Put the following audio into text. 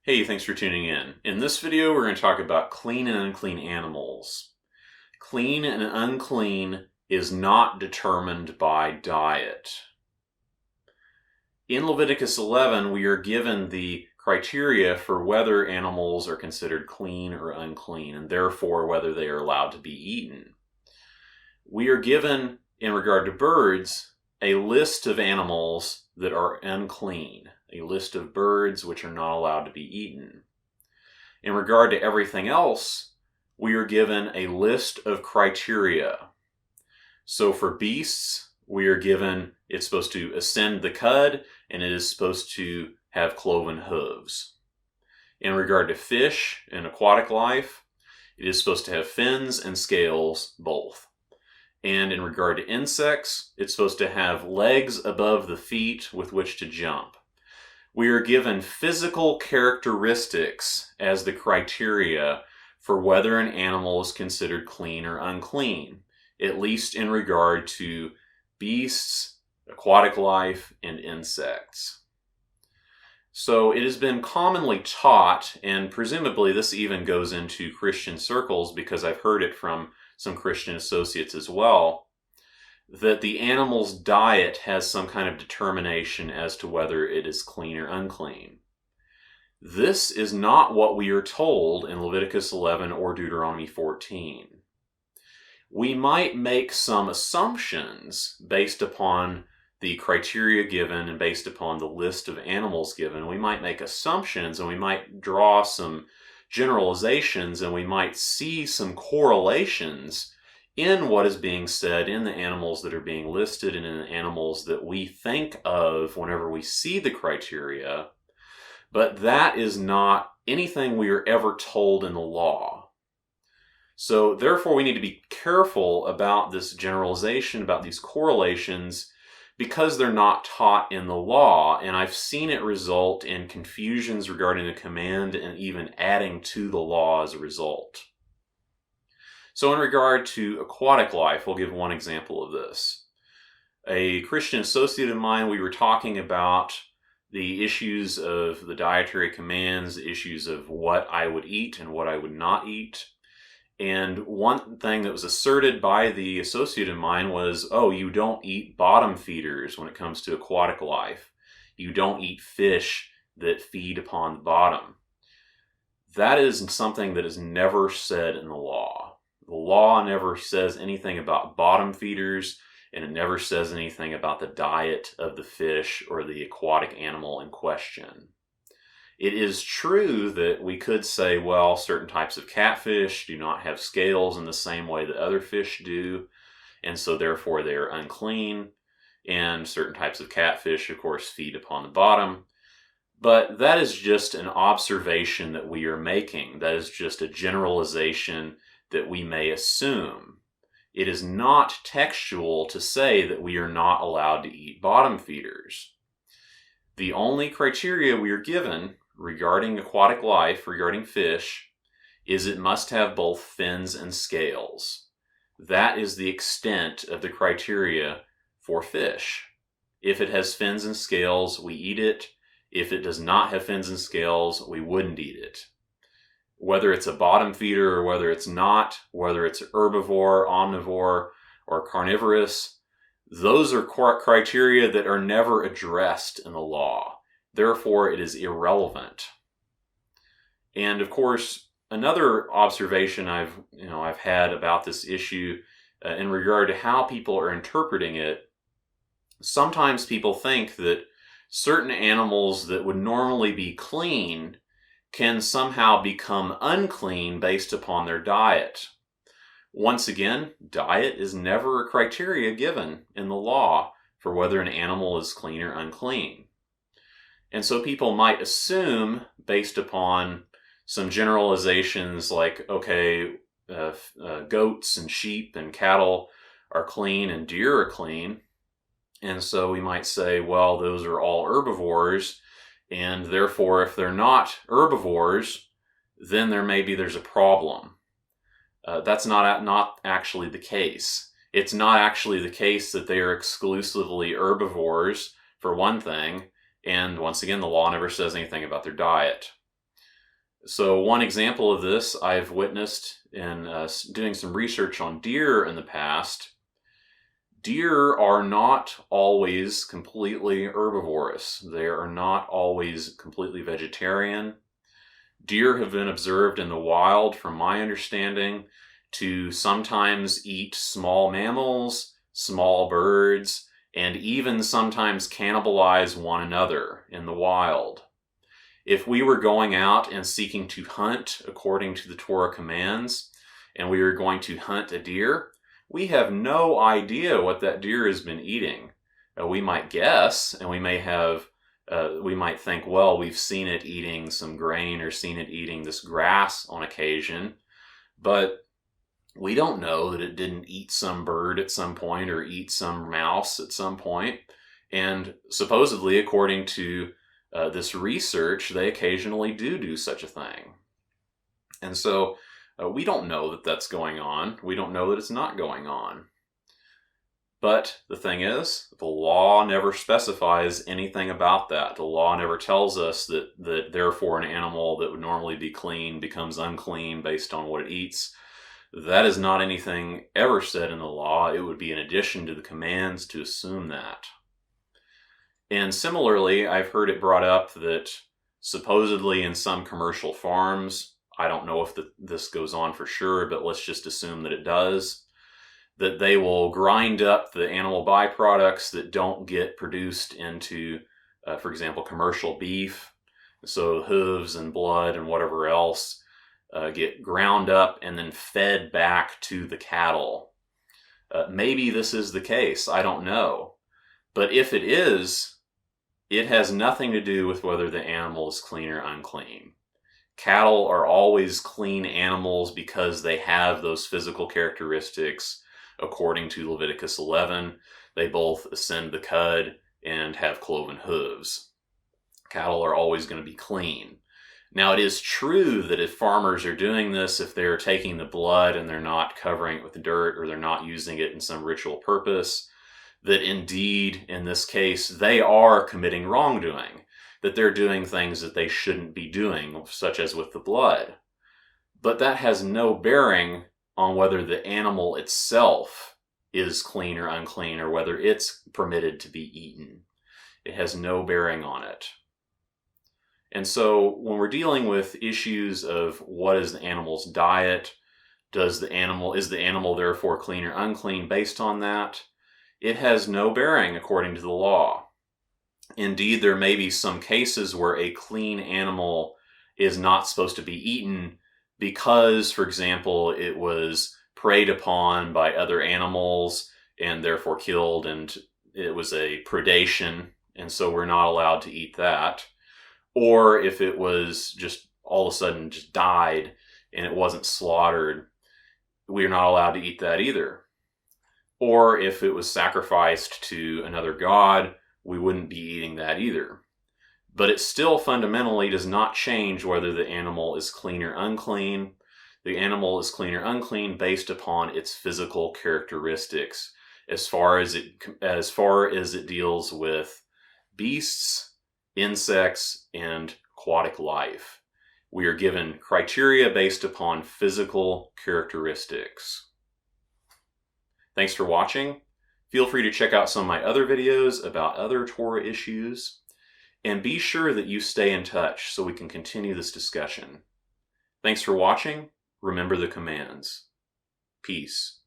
Hey, thanks for tuning in. In this video, we're going to talk about clean and unclean animals. Clean and unclean is not determined by diet. In Leviticus 11, we are given the criteria for whether animals are considered clean or unclean, and therefore whether they are allowed to be eaten. We are given, in regard to birds, a list of animals that are unclean, a list of birds which are not allowed to be eaten. In regard to everything else, we are given a list of criteria. So for beasts, we are given it's supposed to ascend the cud, and it is supposed to have cloven hooves. In regard to fish and aquatic life, it is supposed to have fins and scales, both. And in regard to insects, it's supposed to have legs above the feet with which to jump. We are given physical characteristics as the criteria for whether an animal is considered clean or unclean, at least in regard to beasts, aquatic life, and insects. So it has been commonly taught, and presumably this even goes into Christian circles because I've heard it from some Christian associates as well, that the animal's diet has some kind of determination as to whether it is clean or unclean. This is not what we are told in Leviticus 11 or Deuteronomy 14. We might make some assumptions based upon the criteria given and based upon the list of animals given. We might make assumptions and we might draw some generalizations, and we might see some correlations in what is being said in the animals that are being listed and in the animals that we think of whenever we see the criteria, but that is not anything we are ever told in the law. So therefore we need to be careful about this generalization, about these correlations, because they're not taught in the law, and I've seen it result in confusions regarding the command and even adding to the law as a result. So in regard to aquatic life, we'll give one example of this. A Christian associate of mine, we were talking about the issues of the dietary commands, the issues of what I would eat and what I would not eat. And one thing that was asserted by the associate of mine was, oh, you don't eat bottom feeders when it comes to aquatic life. You don't eat fish that feed upon the bottom. That is something that is never said in the law. The law never says anything about bottom feeders, and it never says anything about the diet of the fish or the aquatic animal in question. It is true that we could say, well, certain types of catfish do not have scales in the same way that other fish do, and so therefore they are unclean, and certain types of catfish, of course, feed upon the bottom. But that is just an observation that we are making. That is just a generalization that we may assume. It is not textual to say that we are not allowed to eat bottom feeders. The only criteria we are given regarding aquatic life, regarding fish, is it must have both fins and scales. That is the extent of the criteria for fish. If it has fins and scales, we eat it. If it does not have fins and scales, we wouldn't eat it. Whether it's a bottom feeder or whether it's not, whether it's herbivore, omnivore, or carnivorous, those are criteria that are never addressed in the law. Therefore, it is irrelevant. And of course, another observation I've had about this issue in regard to how people are interpreting it, sometimes people think that certain animals that would normally be clean can somehow become unclean based upon their diet. Once again, diet is never a criteria given in the law for whether an animal is clean or unclean. And so people might assume, based upon some generalizations like, okay, goats and sheep and cattle are clean and deer are clean. And so we might say, well, those are all herbivores, and therefore if they're not herbivores, then there's a problem. That's not actually the case. It's not actually the case that they are exclusively herbivores, for one thing, and once again, the law never says anything about their diet. So one example of this I've witnessed in doing some research on deer in the past. Deer are not always completely herbivorous. They are not always completely vegetarian. Deer have been observed in the wild, from my understanding, to sometimes eat small mammals, small birds, and even sometimes cannibalize one another in the wild. If we were going out and seeking to hunt according to the Torah commands, and we were going to hunt a deer, we have no idea what that deer has been eating. We might guess, and we might think, well, we've seen it eating some grain or seen it eating this grass on occasion, but we don't know that it didn't eat some bird at some point or eat some mouse at some point. And supposedly, according to this research, they occasionally do such a thing. And so we don't know that that's going on. We don't know that it's not going on. But the thing is, the law never specifies anything about that. The law never tells us that therefore an animal that would normally be clean becomes unclean based on what it eats. That is not anything ever said in the law. It would be in addition to the commands to assume that. And similarly, I've heard it brought up that supposedly in some commercial farms, I don't know if this goes on for sure, but let's just assume that it does, that they will grind up the animal byproducts that don't get produced into, for example, commercial beef. So hooves and blood and whatever else get ground up and then fed back to the cattle. Maybe this is the case. I don't know. But if it is, it has nothing to do with whether the animal is clean or unclean. Cattle are always clean animals because they have those physical characteristics. According to Leviticus 11, they both ascend the cud and have cloven hooves. Cattle are always going to be clean. Now, it is true that if farmers are doing this, if they're taking the blood and they're not covering it with dirt or they're not using it in some ritual purpose, that indeed, in this case, they are committing wrongdoing, that they're doing things that they shouldn't be doing, such as with the blood. But that has no bearing on whether the animal itself is clean or unclean, or whether it's permitted to be eaten. It has no bearing on it. And so when we're dealing with issues of what is the animal's diet, is the animal therefore clean or unclean based on that, it has no bearing according to the law. Indeed, there may be some cases where a clean animal is not supposed to be eaten because, for example, it was preyed upon by other animals and therefore killed, and it was a predation, and so we're not allowed to eat that. Or if it was just all of a sudden just died and it wasn't slaughtered, we're not allowed to eat that either. Or if it was sacrificed to another god, we wouldn't be eating that either. But it still fundamentally does not change whether the animal is clean or unclean. The animal is clean or unclean based upon its physical characteristics, as far as it deals with beasts, insects, and aquatic life. We are given criteria based upon physical characteristics. Thanks for watching. Feel free to check out some of my other videos about other Torah issues, and be sure that you stay in touch so we can continue this discussion. Thanks for watching. Remember the commands. Peace.